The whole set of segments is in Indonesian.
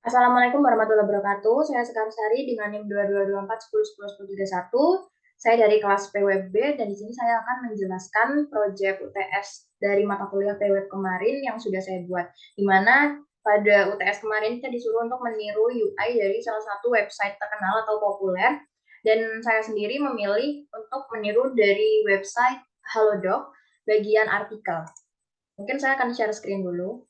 Assalamualaikum warahmatullahi wabarakatuh. Saya Sekar Sari dengan NIM 222410101031. Saya dari kelas PWB dan di sini saya akan menjelaskan proyek UTS dari mata kuliah PWB kemarin yang sudah saya buat. Di mana pada UTS kemarin kita disuruh untuk meniru UI dari salah satu website terkenal atau populer dan saya sendiri memilih untuk meniru dari website Halodoc bagian artikel. Mungkin saya akan share screen dulu.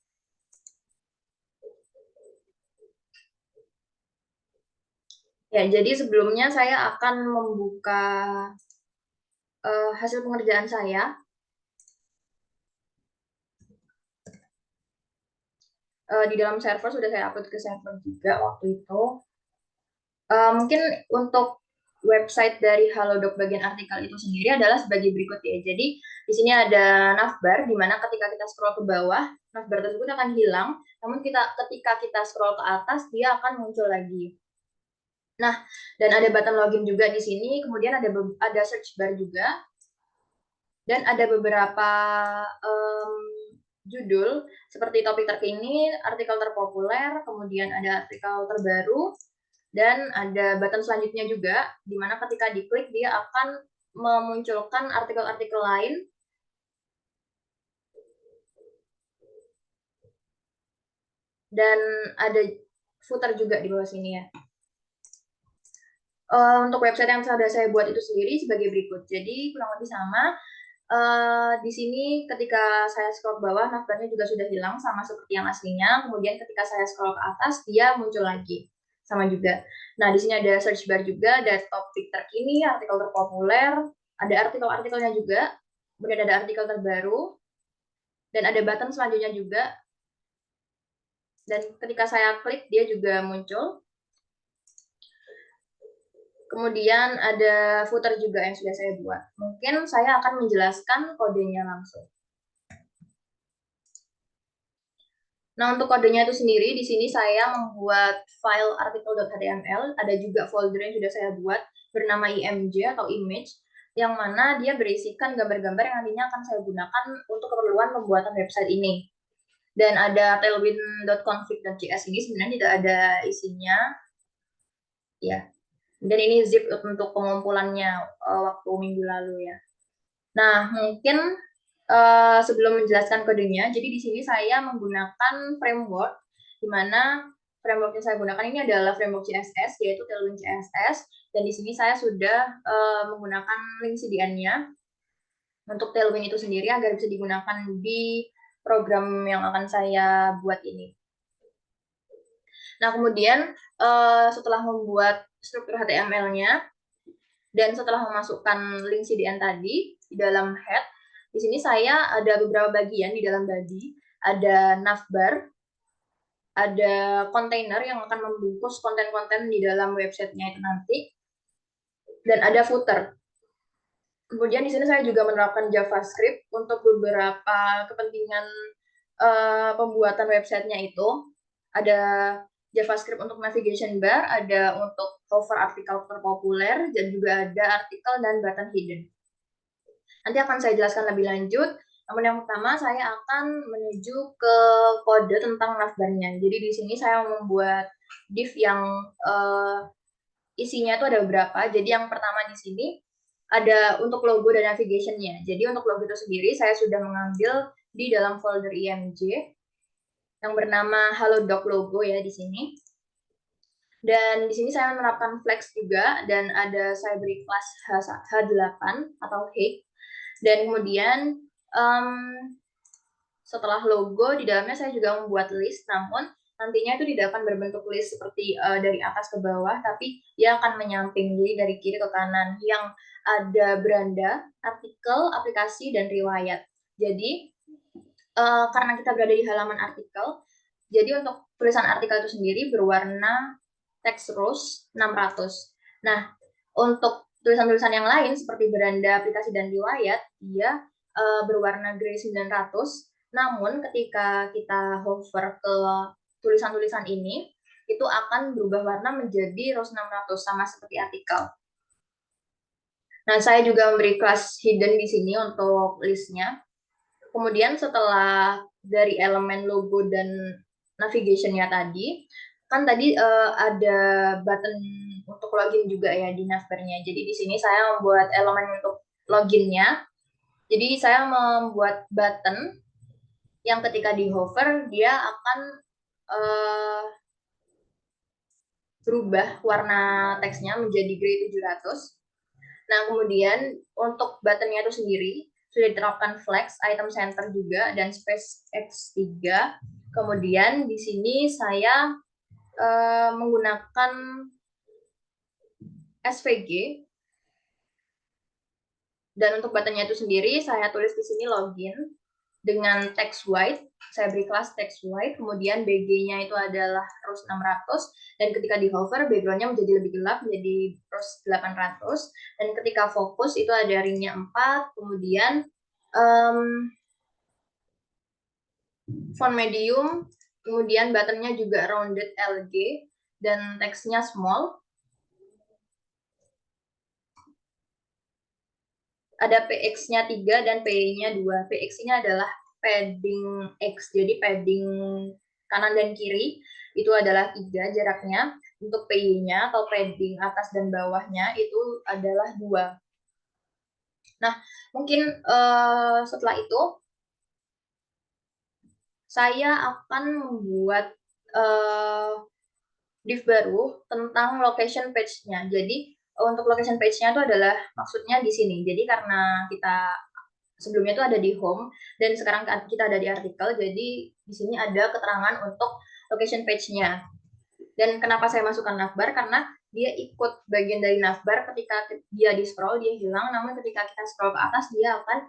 Ya, jadi sebelumnya saya akan membuka hasil pengerjaan saya. Di dalam server sudah saya upload ke server juga waktu itu. Mungkin untuk website dari Halodoc bagian artikel itu sendiri adalah sebagai berikut ya. Jadi di sini ada navbar, di mana ketika kita scroll ke bawah, navbar tersebut akan hilang. Namun ketika kita scroll ke atas, dia akan muncul lagi. Nah, dan ada button login juga di sini. Kemudian ada search bar juga. Dan ada beberapa judul seperti topik terkini, artikel terpopuler, kemudian ada artikel terbaru, dan ada button selanjutnya juga, di mana ketika diklik dia akan memunculkan artikel-artikel lain. Dan ada footer juga di bawah sini ya. Untuk website yang sudah saya buat itu sendiri sebagai berikut. Jadi kurang lebih sama. Di sini ketika saya scroll ke bawah, navbarnya juga sudah hilang sama seperti yang aslinya. Kemudian ketika saya scroll ke atas, dia muncul lagi. Sama juga. Nah, di sini ada search bar juga, ada topik terkini, artikel terpopuler, ada artikel-artikelnya juga, kemudian ada artikel terbaru, dan ada button selanjutnya juga. Dan ketika saya klik, dia juga muncul. Kemudian ada footer juga yang sudah saya buat. Mungkin saya akan menjelaskan kodenya langsung. Nah, untuk kodenya itu sendiri, di sini saya membuat file artikel.html, ada juga folder yang sudah saya buat bernama img atau image, yang mana dia berisikan gambar-gambar yang nantinya akan saya gunakan untuk keperluan pembuatan website ini. Dan ada tailwind.config.js ini sebenarnya tidak ada isinya, ya. Dan ini zip untuk pengumpulannya waktu minggu lalu ya. Nah, mungkin sebelum menjelaskan kodenya, jadi di sini saya menggunakan framework, di mana framework yang saya gunakan ini adalah framework CSS, yaitu Tailwind CSS, dan di sini saya sudah menggunakan link CDN-nya untuk Tailwind itu sendiri agar bisa digunakan di program yang akan saya buat ini. Nah, kemudian setelah membuat struktur HTML-nya, dan setelah memasukkan link CDN tadi di dalam head, di sini saya ada beberapa bagian di dalam body, ada navbar, ada kontainer yang akan membungkus konten-konten di dalam websitenya itu nanti, dan ada footer. Kemudian di sini saya juga menerapkan JavaScript untuk beberapa kepentingan pembuatan websitenya itu. Ada JavaScript untuk navigation bar, ada untuk hover artikel terpopuler, dan juga ada artikel dan button hidden. Nanti akan saya jelaskan lebih lanjut. Namun yang pertama saya akan menuju ke kode tentang navbarnya. Jadi di sini saya membuat div yang isinya itu ada beberapa. Jadi yang pertama di sini ada untuk logo dan navigation-nya. Jadi untuk logo itu sendiri saya sudah mengambil di dalam folder img yang bernama Halodoc logo ya di sini. Dan di sini saya menerapkan flex juga dan ada saya beri kelas H8 atau height. Dan kemudian setelah logo di dalamnya saya juga membuat list, namun nantinya itu tidak akan berbentuk list seperti dari atas ke bawah, tapi dia akan menyamping, jadi dari kiri ke kanan yang ada beranda, artikel, aplikasi, dan riwayat. Jadi karena kita berada di halaman artikel, jadi untuk tulisan artikel itu sendiri berwarna text rows 600. Nah, untuk tulisan-tulisan yang lain seperti beranda, aplikasi, dan riwayat, dia berwarna grey 900. Namun ketika kita hover ke tulisan-tulisan ini, itu akan berubah warna menjadi rows 600 sama seperti artikel. Nah, saya juga memberi kelas hidden di sini untuk listnya. Kemudian setelah dari elemen logo dan navigation-nya tadi, kan tadi ada button untuk login juga ya di navbarnya. Jadi di sini saya membuat elemen untuk loginnya. Jadi saya membuat button yang ketika di hover dia akan uh, berubah warna teksnya menjadi gray 700. Nah, kemudian untuk buttonnya itu sendiri sudah diterapkan flex, item center juga, dan space X3. Kemudian di sini saya menggunakan SVG. Dan untuk buttonnya itu sendiri saya tulis di sini login dengan text white. Saya beri kelas text white, kemudian BG-nya itu adalah rows 600, dan ketika di hover background-nya menjadi lebih gelap menjadi rows 800, dan ketika fokus itu ada ringnya 4, kemudian font medium, kemudian buttonnya juga rounded LG, dan teksnya small. Ada PX-nya 3 dan PY-nya 2. PX-nya adalah padding X, jadi padding kanan dan kiri itu adalah 3 jaraknya. Untuk PY-nya atau padding atas dan bawahnya itu adalah 2. Nah, mungkin setelah itu saya akan membuat div baru tentang location page-nya. Jadi untuk location page-nya itu adalah maksudnya di sini. Jadi karena kita sebelumnya itu ada di home dan sekarang kita ada di artikel, jadi di sini ada keterangan untuk location page-nya. Dan kenapa saya masukkan navbar? Karena dia ikut bagian dari navbar. Ketika dia di scroll dia hilang, namun ketika kita scroll ke atas dia akan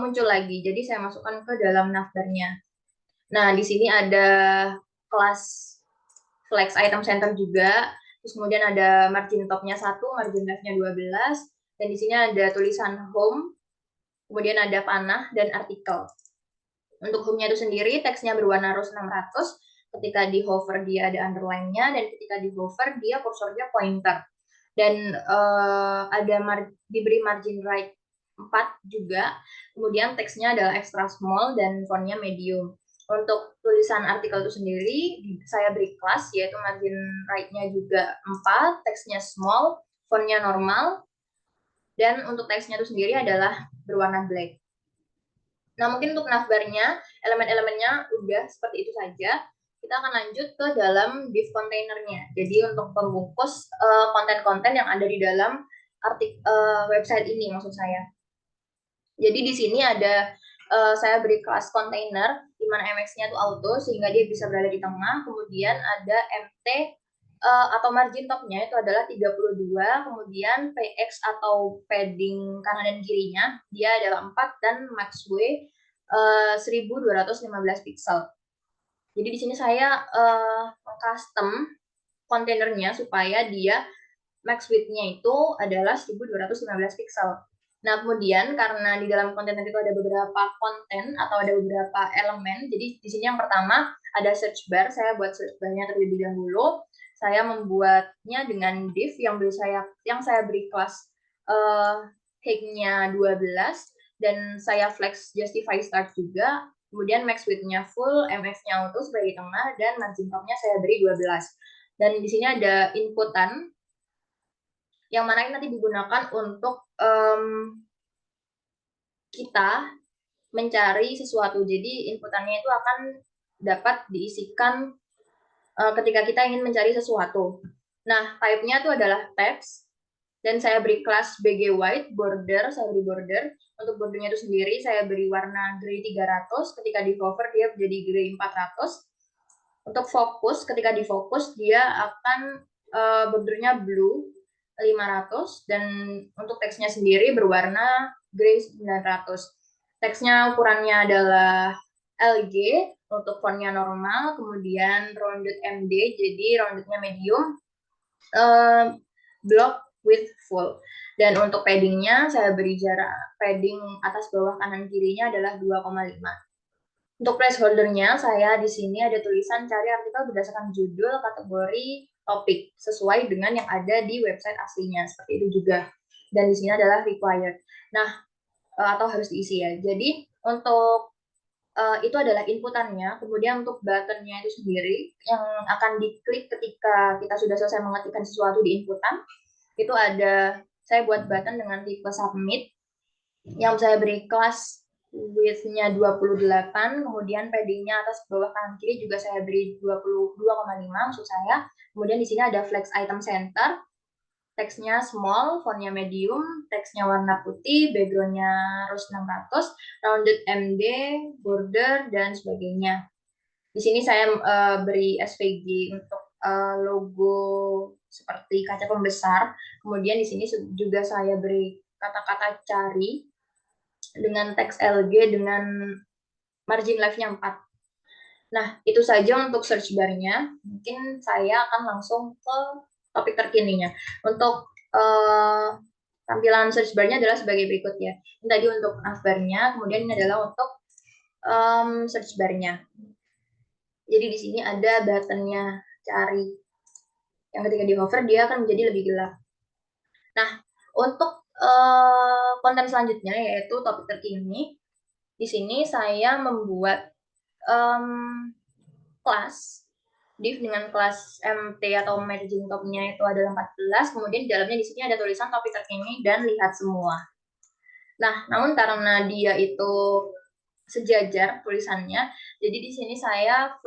muncul lagi. Jadi saya masukkan ke dalam navbarnya. Nah, di sini ada kelas flex item center juga. Terus kemudian ada margin top-nya 1, margin left-nya 12, dan di sini ada tulisan home, kemudian ada panah dan artikel. Untuk home-nya itu sendiri, teksnya berwarna rows 600, ketika di hover dia ada underline-nya, dan ketika di hover dia kursornya pointer. Dan diberi margin right 4 juga, kemudian teksnya adalah extra small dan font-nya medium. Untuk tulisan artikel itu sendiri, saya beri kelas, yaitu margin right-nya juga 4, teksnya small, font-nya normal, dan untuk teksnya itu sendiri adalah berwarna black. Nah, mungkin untuk navbarnya, elemen-elemennya udah seperti itu saja. Kita akan lanjut ke dalam div containernya. Jadi untuk pembungkus konten-konten yang ada di dalam website ini, maksud saya. Jadi di sini ada saya beri kelas container, di mana MX-nya itu auto, sehingga dia bisa berada di tengah. Kemudian ada MT atau margin top-nya itu adalah 32, kemudian PX atau padding kanan dan kirinya dia adalah 4, dan max width 1215 pixel. Jadi di sini saya custom kontainernya supaya dia max width-nya itu adalah 1215 pixel. Nah, kemudian karena di dalam kontainer itu ada beberapa konten atau ada beberapa elemen, jadi di sini yang pertama ada search bar. Saya buat search bar-nya terlebih dahulu. Saya membuatnya dengan div yang saya beri kelas height-nya 12, dan saya flex justify start juga. Kemudian max width-nya full, MX-nya auto sebagai tengah, dan margin top-nya saya beri 12. Dan di sini ada inputan yang mana ini nanti digunakan untuk kita mencari sesuatu. Jadi inputannya itu akan dapat diisikan ketika kita ingin mencari sesuatu. Nah, type-nya itu adalah text, dan saya beri kelas BG white, border, saya beri border. Untuk bordernya itu sendiri saya beri warna gray 300, ketika di cover dia menjadi gray 400. Untuk fokus, ketika di fokus dia akan bordernya blue 500, dan untuk teksnya sendiri berwarna gray 900. Teksnya ukurannya adalah LG, untuk fontnya normal, kemudian rounded MD, jadi roundednya medium, block width full. Dan untuk paddingnya saya beri jarak padding atas bawah kanan kirinya adalah 2,5. Untuk placeholdernya saya di sini ada tulisan cari artikel berdasarkan judul, kategori, topik sesuai dengan yang ada di website aslinya, seperti itu juga. Dan di sini adalah required. Nah, atau harus diisi ya. Jadi untuk itu adalah inputannya. Kemudian untuk buttonnya itu sendiri yang akan diklik ketika kita sudah selesai mengetikkan sesuatu di inputan, itu ada, saya buat button dengan tipe submit yang saya beri kelas width-nya 28, kemudian padding-nya atas bawah kanan kiri juga saya beri 22,5 maksud saya. Kemudian di sini ada flex item center, teksnya small, fontnya medium, teksnya warna putih, backgroundnya rose 600, rounded MD, border, dan sebagainya. Di sini saya beri SVG untuk logo seperti kaca pembesar. Kemudian di sini juga saya beri kata-kata cari dengan teks LG dengan margin left-nya 4. Nah, itu saja untuk search bar-nya. Mungkin saya akan langsung ke topik terkininya. Untuk tampilan search bar-nya adalah sebagai berikut ya. Ini tadi untuk navbar-nya, kemudian ini adalah untuk search bar-nya. Jadi di sini ada button-nya cari. Yang ketika di hover dia akan menjadi lebih gelap. Nah, untuk konten selanjutnya yaitu topik terkini. Di sini saya membuat kelas div dengan kelas MT atau margin top-nya itu adalah 14, kemudian di dalamnya di sini ada tulisan topik terkini dan lihat semua. Nah, namun karena dia itu sejajar tulisannya, jadi di sini saya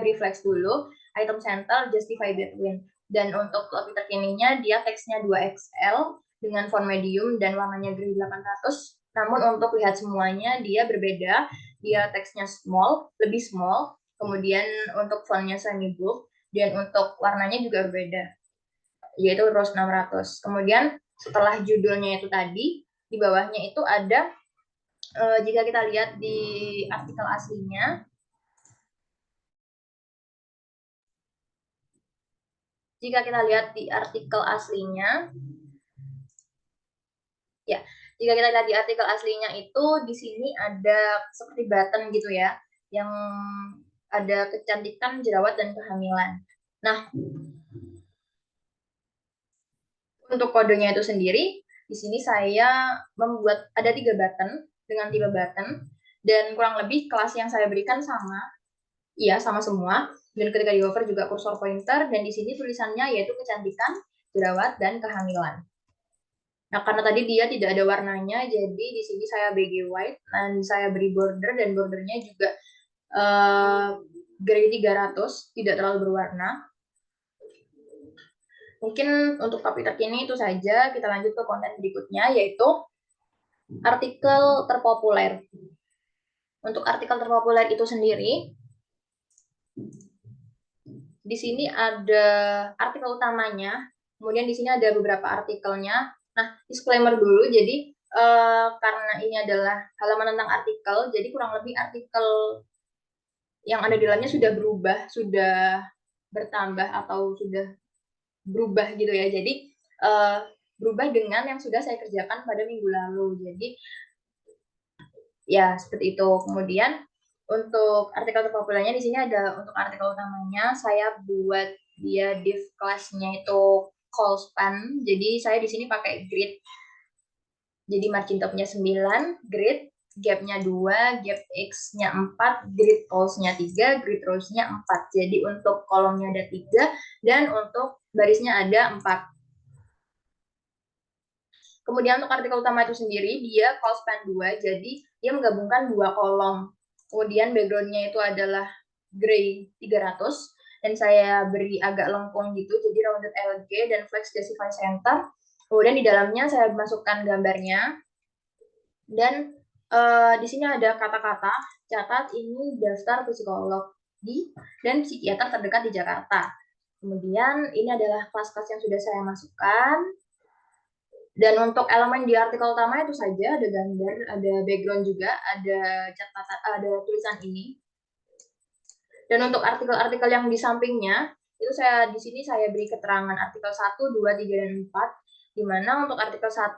beri flex dulu, item center, justify between. Dan untuk topik terkininya dia teksnya 2XL dengan font medium dan warnanya gray 800. Namun untuk lihat semuanya dia berbeda, dia teksnya small, lebih small, kemudian untuk fontnya semi bold, dan untuk warnanya juga berbeda, yaitu rose 600. Kemudian setelah judulnya itu tadi, di bawahnya itu ada, jika kita lihat di artikel aslinya, ya, jika kita lihat di artikel aslinya itu di sini ada seperti button gitu ya, yang ada kecantikan, jerawat, dan kehamilan. Nah, untuk kodenya itu sendiri, di sini saya membuat ada 3 button dengan tipe button, dan kurang lebih kelas yang saya berikan sama, iya sama semua. Dan ketika di hover juga kursor pointer, dan di sini tulisannya yaitu kecantikan, jerawat, dan kehamilan. Nah, karena tadi dia tidak ada warnanya, jadi di sini saya BG white, dan saya beri border, dan bordernya juga gray 300, tidak terlalu berwarna. Mungkin untuk topik terkini itu saja. Kita lanjut ke konten berikutnya, yaitu artikel terpopuler. Untuk artikel terpopuler itu sendiri, di sini ada artikel utamanya, kemudian di sini ada beberapa artikelnya. Nah, disclaimer dulu, jadi karena ini adalah halaman tentang artikel, jadi kurang lebih artikel yang ada di dalamnya sudah berubah, sudah bertambah atau sudah berubah gitu ya. Jadi berubah dengan yang sudah saya kerjakan pada minggu lalu. Jadi ya seperti itu. Kemudian untuk artikel terpopulernya di sini ada, untuk artikel utamanya saya buat dia div kelasnya itu call span. Jadi saya di sini pakai grid. Jadi margin topnya 9, grid, gap-nya 2, gap X-nya 4, grid calls-nya 3, grid rows-nya 4. Jadi untuk kolomnya ada 3 dan untuk barisnya ada 4. Kemudian untuk artikel utama itu sendiri, dia call span 2, jadi dia menggabungkan 2 kolom. Kemudian background-nya itu adalah gray 300, dan saya beri agak lengkung gitu, jadi rounded LG dan flex justify center. Kemudian di dalamnya saya masukkan gambarnya, dan di sini ada kata-kata, catat ini daftar psikolog dan psikiater terdekat di Jakarta. Kemudian ini adalah kelas-kelas yang sudah saya masukkan. Dan untuk elemen di artikel utama itu saja, ada gambar, ada background juga, ada catatan, ada tulisan ini. Dan untuk artikel-artikel yang di sampingnya, itu saya di sini saya beri keterangan artikel 1, 2, 3, dan 4, di mana untuk artikel 1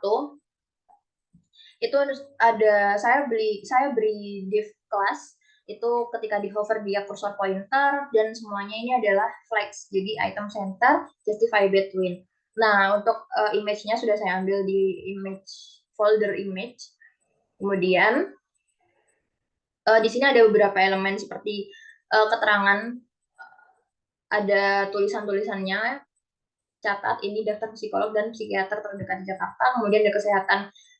itu ada saya beri div class itu ketika di hover dia cursor pointer, dan semuanya ini adalah flex, jadi item center, justify between. Nah, untuk image-nya sudah saya ambil di image folder image. Kemudian Di sini ada beberapa elemen seperti keterangan, ada tulisan-tulisannya, catat ini daftar psikolog dan psikiater terdekat di Jakarta, kemudian ada kesehatan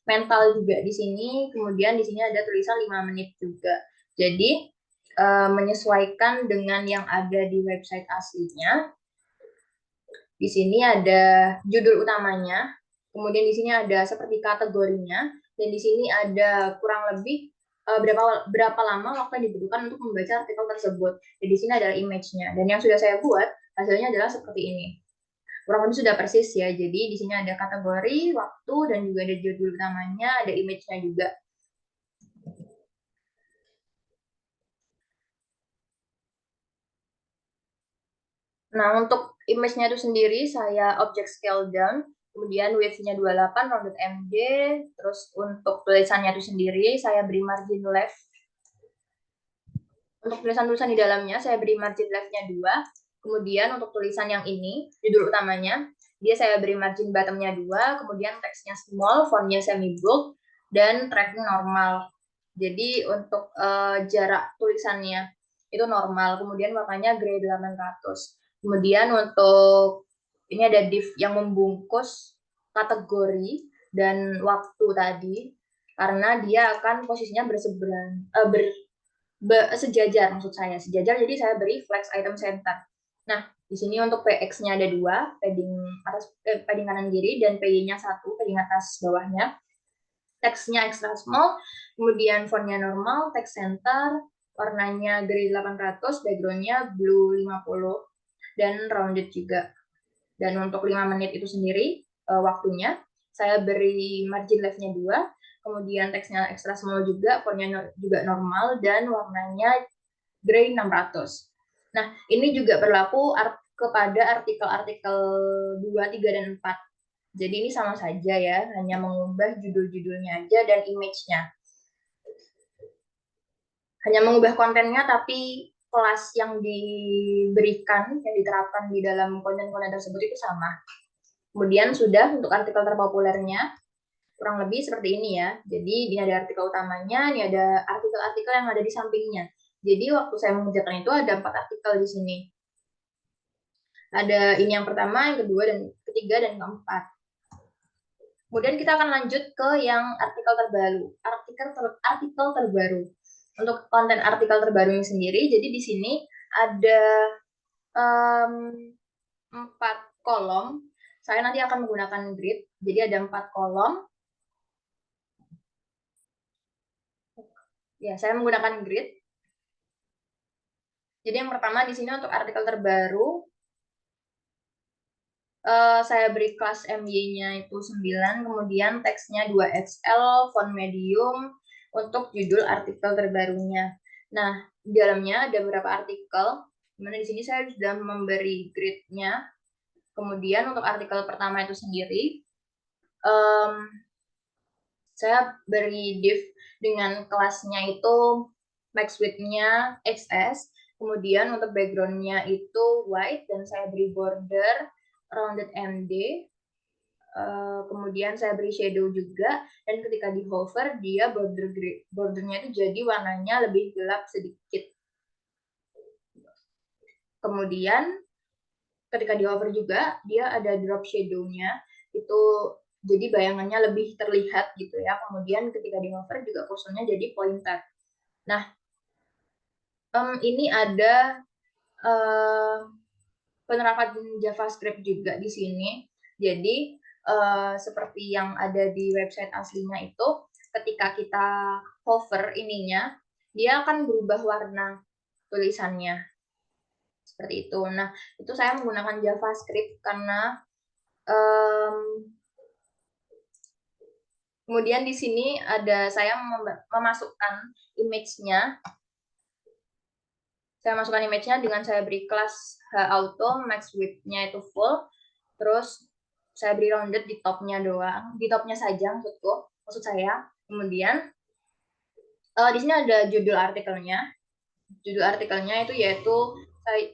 mental juga di sini, kemudian di sini ada tulisan 5 menit juga. Jadi menyesuaikan dengan yang ada di website aslinya. Di sini ada judul utamanya, kemudian di sini ada seperti kategorinya, dan di sini ada kurang lebih berapa lama waktu yang dibutuhkan untuk membaca artikel tersebut. Dan di sini adalah image-nya. Dan yang sudah saya buat hasilnya adalah seperti ini. Kurang lebih sudah persis ya. Jadi di sini ada kategori, waktu, dan juga ada judul utamanya, ada image-nya juga. Nah, untuk image-nya itu sendiri, saya object scale down, kemudian width-nya 28, rounded MD, terus untuk tulisannya itu sendiri, saya beri margin left. Untuk tulisan-tulisan di dalamnya, saya beri margin left-nya 2, kemudian untuk tulisan yang ini, judul utamanya, dia saya beri margin bottom-nya 2, kemudian teksnya small, font-nya semi-bold, dan tracking normal. Jadi untuk jarak tulisannya itu normal, kemudian warnanya grey 800. Kemudian untuk ini ada div yang membungkus kategori dan waktu tadi, karena dia akan posisinya berseberangan, sejajar maksud saya, sejajar, jadi saya beri flex item center. Nah, di sini untuk PX-nya ada 2, padding atas, padding kanan kiri, dan PY-nya 1, padding atas bawahnya. Teksnya extra small, kemudian fontnya normal, text center, warnanya gray 800, backgroundnya blue 50, dan rounded juga. Dan untuk 5 menit itu sendiri, waktunya, saya beri margin left-nya 2, kemudian teksnya extra small juga, fontnya juga normal, dan warnanya gray 600. Nah, ini juga berlaku kepada artikel-artikel 2, 3, dan 4. Jadi ini sama saja ya, hanya mengubah judul-judulnya aja dan image-nya. Hanya mengubah kontennya, tapi kelas yang diberikan, yang diterapkan di dalam konten-konten tersebut itu sama. Kemudian sudah untuk artikel terpopulernya, kurang lebih seperti ini ya. Jadi ini ada artikel utamanya, ini ada artikel-artikel yang ada di sampingnya. Jadi waktu saya mengerjakan itu ada 4 artikel di sini. Ada ini yang pertama, yang kedua, dan ketiga, dan keempat. Kemudian kita akan lanjut ke yang artikel terbaru. Artikel terbaru. Untuk konten artikel terbarunya sendiri, jadi di sini ada 4 kolom. Saya nanti akan menggunakan grid. Jadi ada 4 kolom. Ya, saya menggunakan grid. Jadi yang pertama di sini untuk artikel terbaru, saya beri kelas MY-nya itu 9, kemudian teksnya 2XL, font medium, untuk judul artikel terbarunya. Nah, di dalamnya ada beberapa artikel, dimana di sini saya sudah memberi grid-nya. Kemudian untuk artikel pertama itu sendiri, saya beri div dengan kelasnya itu max width-nya XS, kemudian untuk background-nya itu white, dan saya beri border rounded MD, kemudian saya beri shadow juga, dan ketika di hover dia bordernya itu jadi warnanya lebih gelap sedikit. Kemudian ketika di hover juga dia ada drop shadow-nya, itu jadi bayangannya lebih terlihat gitu ya. Kemudian ketika di hover juga kursornya jadi pointed. Nah, ini ada penerapan JavaScript juga di sini. Jadi seperti yang ada di website aslinya itu, ketika kita hover ininya, dia akan berubah warna tulisannya. Seperti itu. Nah, itu saya menggunakan JavaScript karena kemudian di sini ada saya memasukkan image-nya. Saya masukkan image-nya dengan saya beri kelas auto, max width-nya itu full, terus saya beri rounded di top-nya doang, di top-nya saja maksud saya. Kemudian di sini ada judul artikelnya. Judul artikelnya itu yaitu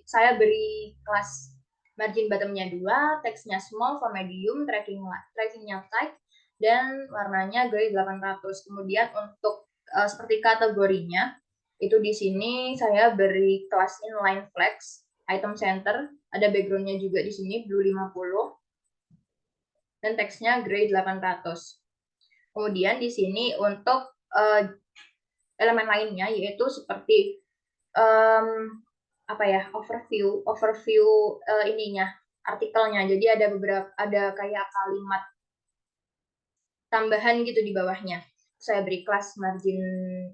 saya beri kelas margin bottom-nya 2, teksnya small, font medium, trackingnya tight, dan warnanya gray 800. Kemudian untuk seperti kategorinya, Itu di sini saya beri kelas inline flex, item center, ada backgroundnya juga di sini blue 50 dan teksnya gray 800. Kemudian di sini untuk elemen lainnya yaitu seperti apa ya, overview ininya, artikelnya. Jadi ada kayak kalimat tambahan gitu di bawahnya. Saya beri kelas margin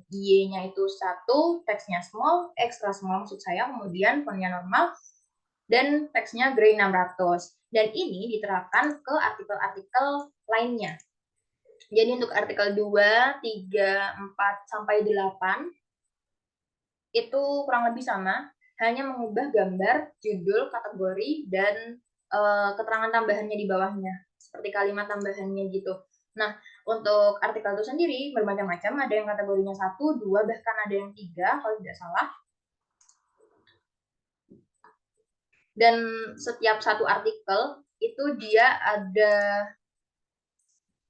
Y-nya itu 1, teksnya small, extra small maksud saya, kemudian fontnya normal, dan teksnya gray 600. Dan ini diterapkan ke artikel-artikel lainnya. Jadi untuk artikel 2, 3, 4, sampai 8, itu kurang lebih sama, hanya mengubah gambar, judul, kategori, dan keterangan tambahannya di bawahnya, seperti kalimat tambahannya gitu. Nah, untuk artikel itu sendiri bermacam-macam, ada yang kategorinya 1, 2, bahkan ada yang 3 kalau tidak salah. Dan setiap satu artikel itu dia ada,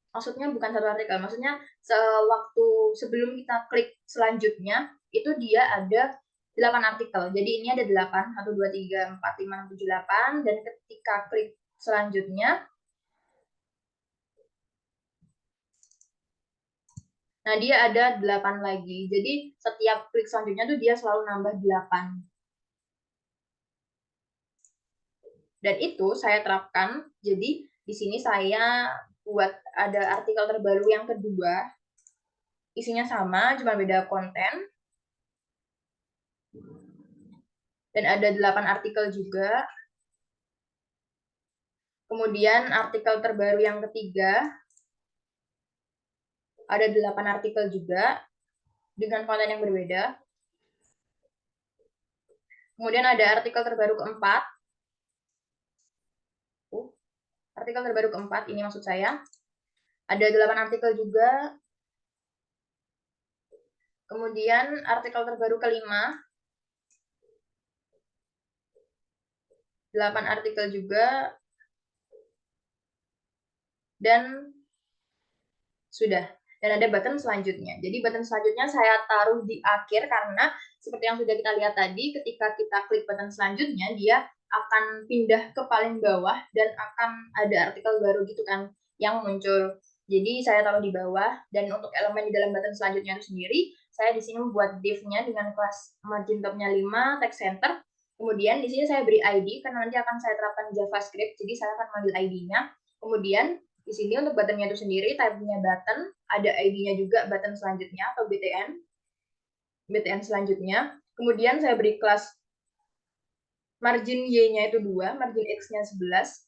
maksudnya bukan satu artikel, maksudnya sewaktu sebelum kita klik selanjutnya, itu dia ada 8 artikel. Jadi ini ada 8, 1, 2, 3, 4, 5, 6, 7, 8, dan ketika klik selanjutnya, nah dia ada 8 lagi. Jadi setiap klik selanjutnya tuh dia selalu nambah 8. Dan itu saya terapkan, jadi di sini saya buat ada artikel terbaru yang kedua, isinya sama, cuma beda konten. Dan ada 8 artikel juga. Kemudian artikel terbaru yang ketiga, ada 8 artikel juga, dengan konten yang berbeda. Kemudian ada artikel terbaru keempat. Artikel terbaru keempat, ini maksud saya. Ada 8 artikel juga. Kemudian artikel terbaru kelima, 8 artikel juga. Dan sudah. Dan ada button selanjutnya. Jadi button selanjutnya saya taruh di akhir karena seperti yang sudah kita lihat tadi, ketika kita klik button selanjutnya, dia akan pindah ke paling bawah dan akan ada artikel baru gitu kan yang muncul. Jadi saya taruh di bawah, dan untuk elemen di dalam button selanjutnya itu sendiri, saya di sini membuat div-nya dengan kelas margin top-nya 5, text center. Kemudian di sini saya beri ID karena nanti akan saya terapkan JavaScript, jadi saya akan mengambil ID-nya. Kemudian di sini untuk buttonnya itu sendiri, type-nya button, ada ID-nya juga button selanjutnya atau BTN selanjutnya. Kemudian saya beri kelas margin Y-nya itu 2, margin X-nya 11.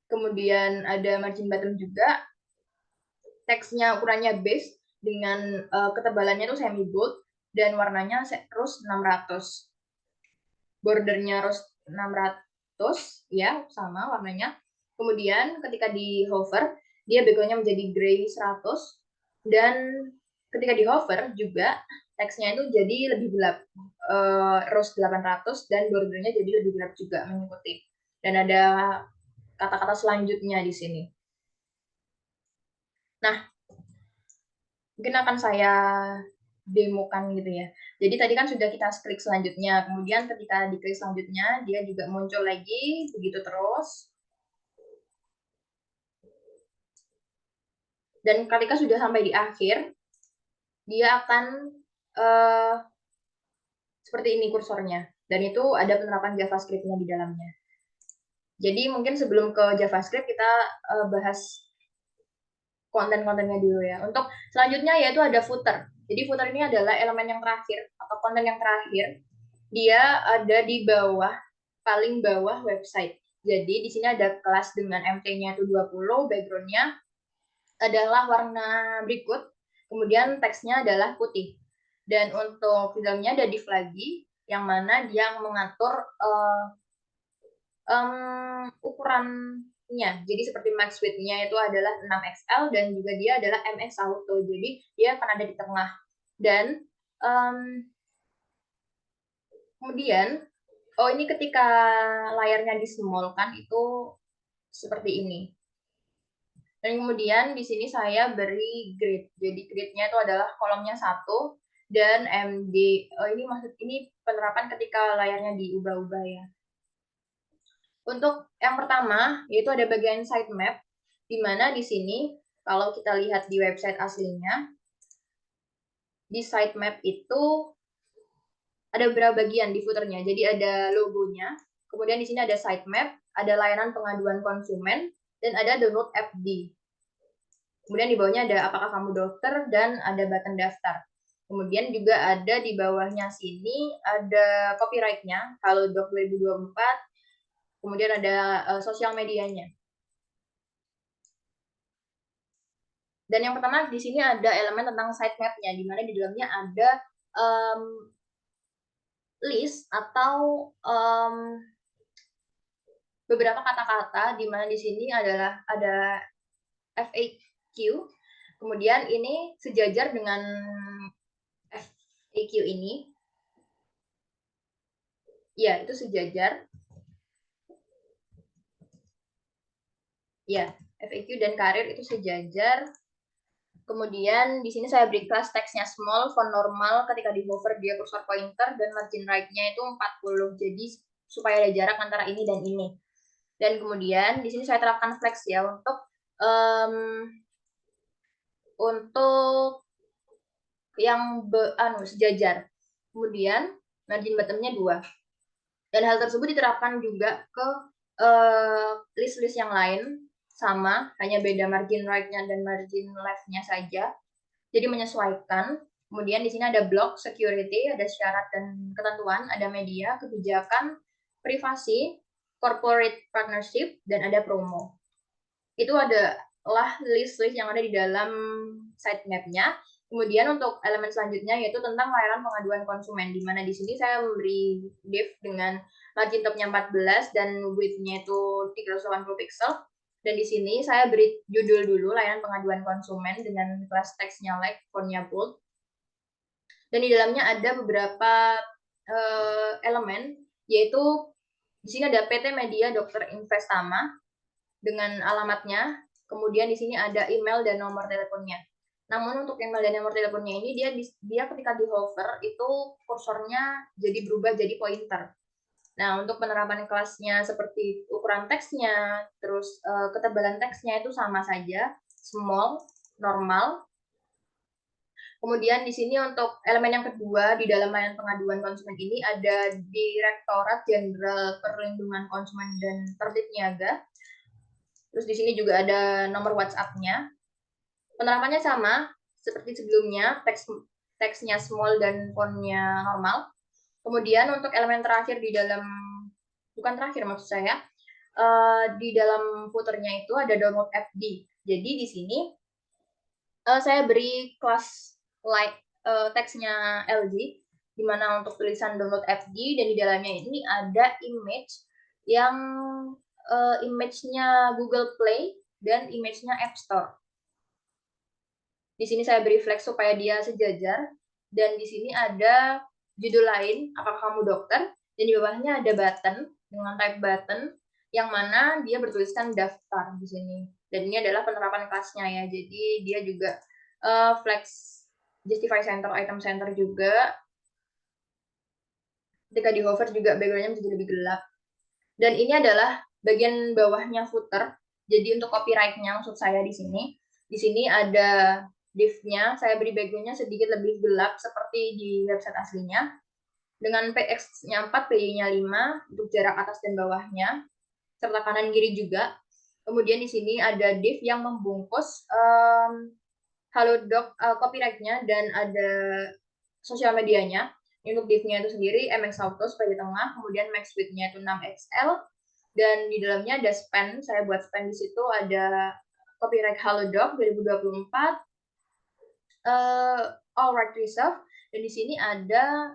Kemudian ada margin button juga. Teksnya ukurannya base dengan ketebalannya itu semi bold dan warnanya rose 600. Bordernya rose 600 ya, sama warnanya. Kemudian ketika di hover, dia backgroundnya menjadi gray 100, dan ketika di hover juga teksnya itu jadi lebih gelap, rose 800, dan bordernya jadi lebih gelap juga mengikuti. Dan ada kata-kata selanjutnya di sini. Nah, mungkin akan saya demokan gitu ya. Jadi tadi kan sudah kita klik selanjutnya, kemudian ketika diklik selanjutnya dia juga muncul lagi, begitu terus. Dan ketika sudah sampai di akhir, dia akan seperti ini kursornya. Dan itu ada penerapan JavaScript-nya di dalamnya. Jadi mungkin sebelum ke JavaScript kita bahas konten-kontennya dulu ya. Untuk selanjutnya yaitu ada footer. Jadi footer ini adalah elemen yang terakhir atau konten yang terakhir. Dia ada di bawah, paling bawah website. Jadi di sini ada kelas dengan MT-nya itu 20, background-nya adalah warna berikut, kemudian teksnya adalah putih. Dan untuk di dalamnya ada div lagi, yang mana dia mengatur ukurannya. Jadi seperti max width-nya itu adalah 6XL dan juga dia adalah MX Auto. Jadi dia akan ada di tengah. Dan kemudian, oh ini ketika layarnya di small kan itu seperti ini. Dan kemudian di sini saya beri grid. Jadi gridnya itu adalah kolomnya 1, dan MD. Ini penerapan ketika layarnya diubah-ubah ya. Untuk yang pertama, yaitu ada bagian sitemap, di mana di sini kalau kita lihat di website aslinya, di sitemap itu ada beberapa bagian di footernya. Jadi ada logonya, kemudian di sini ada sitemap, ada layanan pengaduan konsumen, dan ada download FD. Kemudian di bawahnya ada apakah kamu dokter, dan ada button daftar. Kemudian juga ada di bawahnya sini ada copyright-nya, Halodoc 2024. Kemudian ada sosial medianya. Dan yang pertama di sini ada elemen tentang sitemap-nya, di mana di dalamnya ada list atau beberapa kata-kata, di mana di sini adalah ada FAQ. Kemudian ini sejajar dengan FAQ ini. Ya, itu sejajar. Ya, FAQ dan karir itu sejajar. Kemudian di sini saya beri kelas teksnya small, font normal, ketika di hover dia cursor pointer, dan margin right-nya itu 40. Jadi supaya ada jarak antara ini dan ini. Dan kemudian di sini saya terapkan flex ya untuk yang sejajar. Kemudian margin bottom-nya 2. Dan hal tersebut diterapkan juga ke list-list yang lain, sama, hanya beda margin right-nya dan margin left-nya saja. Jadi menyesuaikan. Kemudian di sini ada block, security, ada syarat dan ketentuan, ada media, kebijakan, privasi, corporate partnership, dan ada promo. Itu adalah list-list yang ada di dalam sitemap-nya. Kemudian untuk elemen selanjutnya yaitu tentang layanan pengaduan konsumen, di mana di sini saya memberi div dengan margin top-nya 14 dan width-nya itu 380 pixel. Dan di sini saya beri judul dulu, layanan pengaduan konsumen, dengan kelas teksnya like, font-nya bold. Dan di dalamnya ada beberapa elemen, yaitu di sini ada PT Media Dr. Investama dengan alamatnya. Kemudian di sini ada email dan nomor teleponnya. Namun untuk email dan nomor teleponnya ini dia ketika di hover itu kursornya jadi berubah jadi pointer. Nah, untuk penerapan kelasnya seperti ukuran teksnya, terus ketebalan teksnya itu sama saja, small, normal. Kemudian di sini untuk elemen yang kedua di dalam layanan pengaduan konsumen ini ada Direktorat Jenderal Perlindungan Konsumen dan Tertib Niaga. Terus di sini juga ada nomor WhatsApp-nya. Penerapannya sama seperti sebelumnya, teksnya small dan font-nya normal. Kemudian untuk elemen terakhir di dalam, bukan terakhir maksud saya, di dalam footernya itu ada download FD. Jadi di sini saya beri kelas like teksnya LG, di mana untuk tulisan download FD, dan di dalamnya ini ada image yang image-nya Google Play dan image-nya App Store. Di sini saya beri flex supaya dia sejajar, dan di sini ada judul lain, apakah kamu dokter, dan di bawahnya ada button dengan type button yang mana dia bertuliskan daftar di sini. Dan ini adalah penerapan kelasnya ya. Jadi dia juga flex justify center, item center juga. Ketika di hover juga backgroundnya menjadi lebih gelap. Dan ini adalah bagian bawahnya footer. Jadi untuk copyright-nya maksud saya di sini. Di sini ada div-nya, saya beri background-nya sedikit lebih gelap seperti di website aslinya. Dengan px-nya 4, py-nya 5 untuk jarak atas dan bawahnya, serta kanan kiri juga. Kemudian di sini ada div yang membungkus Halodoc copyright-nya dan ada sosial medianya. Untuk div-nya itu sendiri MX Auto sebagai tengah, kemudian max width-nya itu 6XL, dan di dalamnya ada span. Saya buat span di situ ada copyright Halodoc 2024, all right reserve, dan di sini ada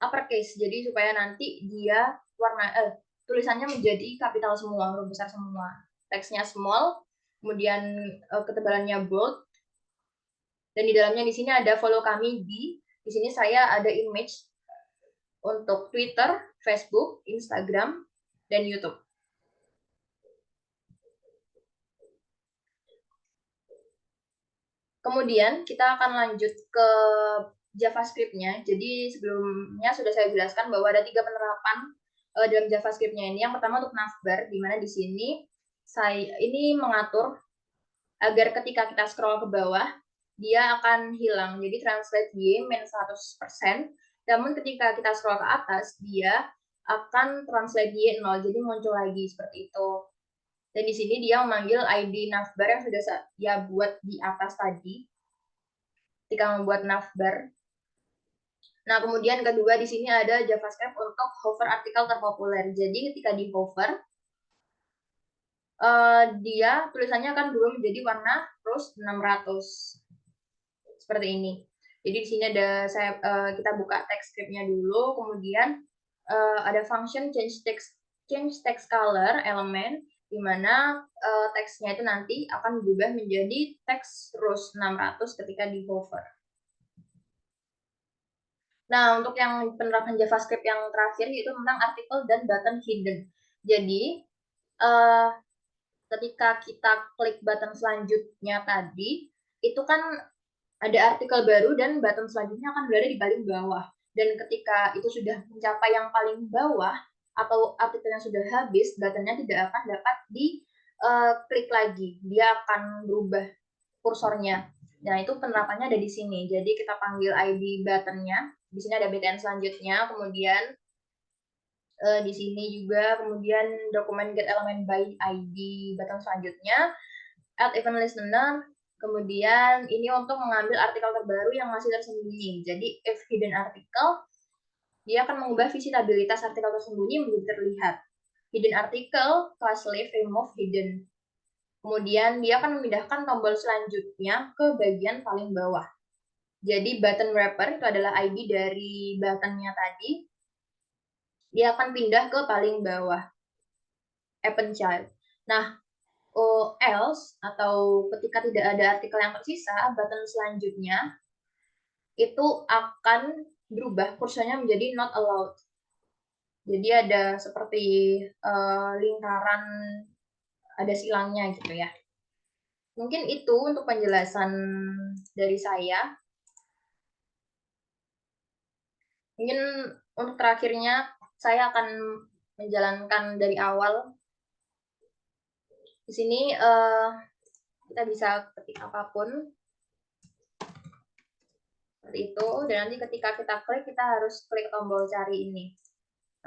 uppercase, jadi supaya nanti dia tulisannya menjadi kapital semua, huruf besar semua, teksnya small, kemudian ketebalannya bold, dan di dalamnya di sini ada follow kami di sini saya ada image untuk Twitter, Facebook, Instagram, dan YouTube. Kemudian kita akan lanjut ke JavaScript-nya. Jadi sebelumnya sudah saya jelaskan bahwa ada 3 penerapan dalam JavaScript-nya ini. Yang pertama untuk navbar, di mana di sini saya ini mengatur agar ketika kita scroll ke bawah, dia akan hilang. Jadi translate Y min 100%, namun ketika kita scroll ke atas, dia akan translate Y 0, jadi muncul lagi seperti itu. Dan di sini dia memanggil ID navbar yang sudah saya buat di atas tadi ketika membuat navbar. Nah, kemudian kedua di sini ada JavaScript untuk hover artikel terpopuler. Jadi ketika di hover, dia tulisannya akan berubah menjadi warna rose 600 seperti ini. Jadi di sini ada kita buka text script-nya dulu, kemudian ada function change text color element, di mana teksnya itu nanti akan berubah menjadi teks rose 600 ketika di hover. Nah, untuk yang penerapan JavaScript yang terakhir yaitu tentang artikel dan button hidden. Jadi, ketika kita klik button selanjutnya tadi, itu kan ada artikel baru dan button selanjutnya akan berada di paling bawah. Dan ketika itu sudah mencapai yang paling bawah atau artikelnya sudah habis, buttonnya tidak akan dapat diklik lagi. Dia akan berubah kursornya. Nah, itu penerapannya ada di sini. Jadi kita panggil ID buttonnya. Di sini ada btn selanjutnya, kemudian di sini juga kemudian dokumen get element by ID button selanjutnya, add event listener, kemudian ini untuk mengambil artikel terbaru yang masih tersembunyi. Jadi if hidden article, dia akan mengubah visitabilitas artikel tersembunyi menjadi terlihat. Hidden article, class leave, remove, hidden. Kemudian dia akan memindahkan tombol selanjutnya ke bagian paling bawah. Jadi button wrapper itu adalah ID dari buttonnya tadi. Dia akan pindah ke paling bawah. Append child. Nah, else atau ketika tidak ada artikel yang tersisa, button selanjutnya itu akan berubah kursornya menjadi not allowed. Jadi ada seperti lingkaran, ada silangnya gitu ya. Mungkin itu untuk penjelasan dari saya. Mungkin untuk terakhirnya saya akan menjalankan dari awal. Di sini kita bisa ketik apapun seperti itu, dan nanti ketika kita klik, kita harus klik tombol cari ini.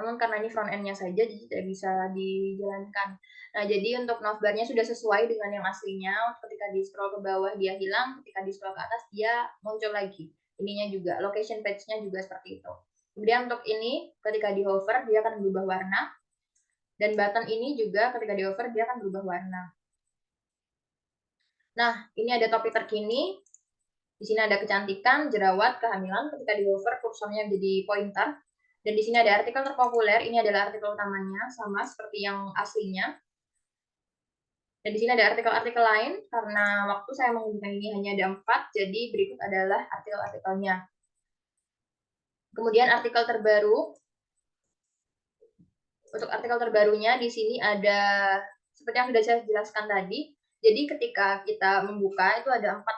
Namun karena ini front end-nya saja, jadi tidak bisa dijalankan. Nah, jadi untuk navbar-nya sudah sesuai dengan yang aslinya. Ketika di scroll ke bawah dia hilang, ketika di scroll ke atas dia muncul lagi. Ininya juga, location page-nya juga seperti itu. Kemudian untuk ini, ketika di hover dia akan berubah warna. Dan button ini juga ketika di hover dia akan berubah warna. Nah, ini ada topik terkini. Di sini ada kecantikan, jerawat, kehamilan. Ketika di hover, kursornya jadi pointer. Dan di sini ada artikel terpopuler, ini adalah artikel utamanya, sama seperti yang aslinya. Dan di sini ada artikel-artikel lain, karena waktu saya mengunjungi ini hanya ada 4, jadi berikut adalah artikel-artikelnya. Kemudian artikel terbaru, untuk artikel terbarunya di sini ada, seperti yang sudah saya jelaskan tadi, jadi ketika kita membuka itu ada 8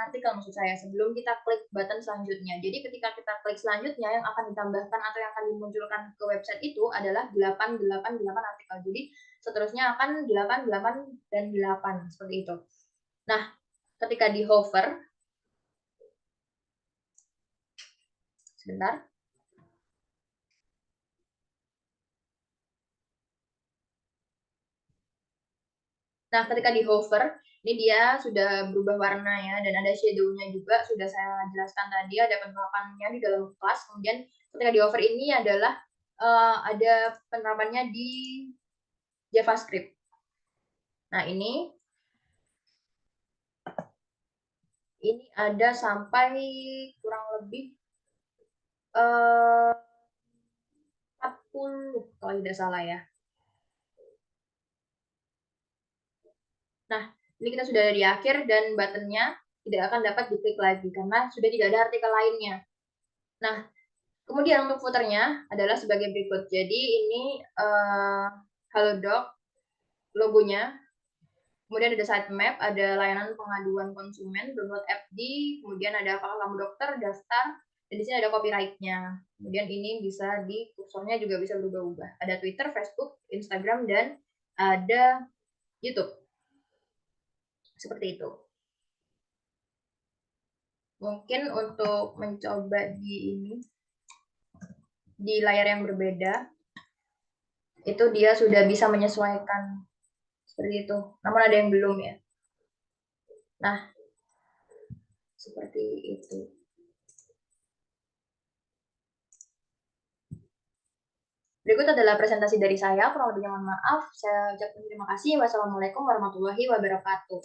artikel maksud saya sebelum kita klik button selanjutnya. Jadi ketika kita klik selanjutnya yang akan ditambahkan atau yang akan dimunculkan ke website itu adalah 8 artikel. Jadi seterusnya akan 8 dan 8 seperti itu. Nah, ketika di hover, sebentar. Nah, ketika di hover, ini dia sudah berubah warna ya, dan ada shadow-nya juga, sudah saya jelaskan tadi, ada penerapannya di dalam kelas. Kemudian ketika di hover ini adalah ada penerapannya di JavaScript. Nah, ini ada sampai kurang lebih 40 kalau tidak salah ya. Nah, ini kita sudah ada di akhir dan buttonnya tidak akan dapat diklik lagi karena sudah tidak ada artikel lainnya. Nah, kemudian untuk footernya adalah sebagai berikut. Jadi ini Halodoc logonya. Kemudian ada sitemap, ada layanan pengaduan konsumen, download app kemudian ada apakah kamu dokter, daftar, dan di sini ada copyright-nya. Kemudian ini bisa di kursornya juga bisa berubah-ubah. Ada Twitter, Facebook, Instagram, dan ada YouTube. Seperti itu. Mungkin untuk mencoba di layar yang berbeda, itu dia sudah bisa menyesuaikan seperti itu. Namun ada yang belum ya. Nah, seperti itu. Berikut adalah presentasi dari saya. Kurang lebihnya mohon maaf. Saya ucapkan terima kasih. Wassalamualaikum warahmatullahi wabarakatuh.